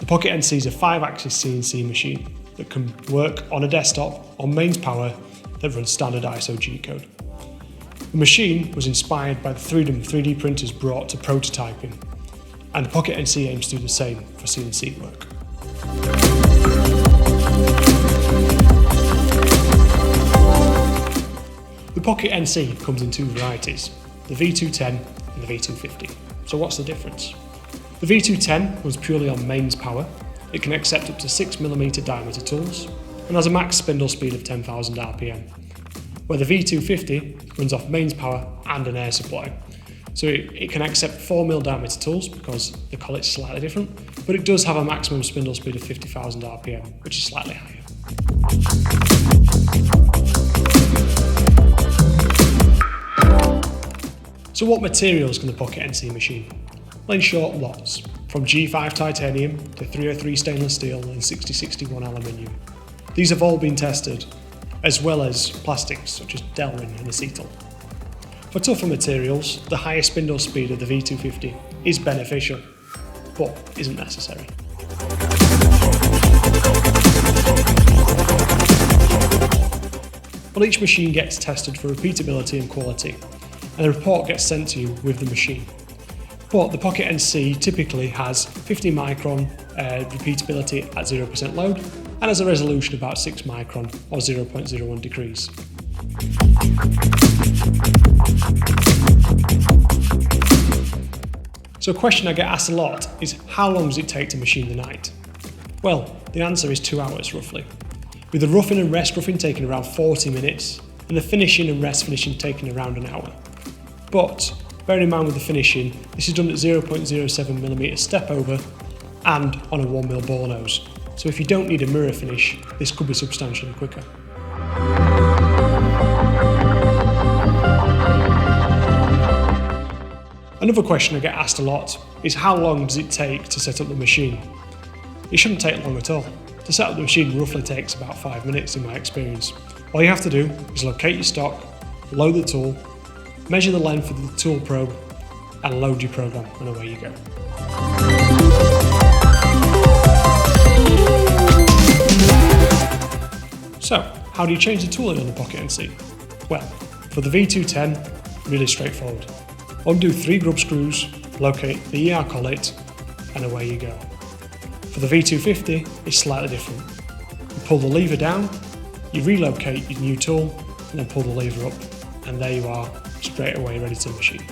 Pocket NC is a 5-axis CNC machine that can work on a desktop on mains power that runs standard ISO G-code. The machine was inspired by the Freedom 3D printers brought to prototyping, and the Pocket NC aims to do the same for CNC work. The Pocket NC comes in two varieties, the V210 and the V250. So what's the difference? The V210 runs purely on mains power. It can accept up to 6mm diameter tools and has a max spindle speed of 10,000 RPM, where the V250 runs off mains power and an air supply. So it can accept 4mm diameter tools because the collet's slightly different, but it does have a maximum spindle speed of 50,000 RPM, which is slightly higher. So what materials can the Pocket NC machine? Well, in short, lots, from G5 titanium to 303 stainless steel and 6061 aluminium. These have all been tested, as well as plastics such as Delrin and acetal. For tougher materials, the higher spindle speed of the V250 is beneficial, but isn't necessary. Well, each machine gets tested for repeatability and quality, and a report gets sent to you with the machine. But the Pocket NC typically has 50 micron repeatability at 0% load and has a resolution of about 6 micron or 0.01 degrees. So a question I get asked a lot is, how long does it take to machine the knight? Well, the answer is 2 hours roughly, with the roughing and rest roughing taking around 40 minutes and the finishing and rest finishing taking around an hour. But bearing in mind with the finishing, this is done at 0.07mm step over and on a 1mm bore nose. So if you don't need a mirror finish, this could be substantially quicker. Another question I get asked a lot is, how long does it take to set up the machine? It shouldn't take long at all. To set up the machine roughly takes about 5 minutes in my experience. All you have to do is locate your stock, load the tool, measure the length of the tool probe and load your program, and away you go. So, how do you change the tooling on the Pocket NC? Well, for the V210, really straightforward. Undo 3 grub screws, locate the ER collet, and away you go. For the V250, it's slightly different. You pull the lever down, you relocate your new tool, and then pull the lever up, and there you are, straight away ready to machine.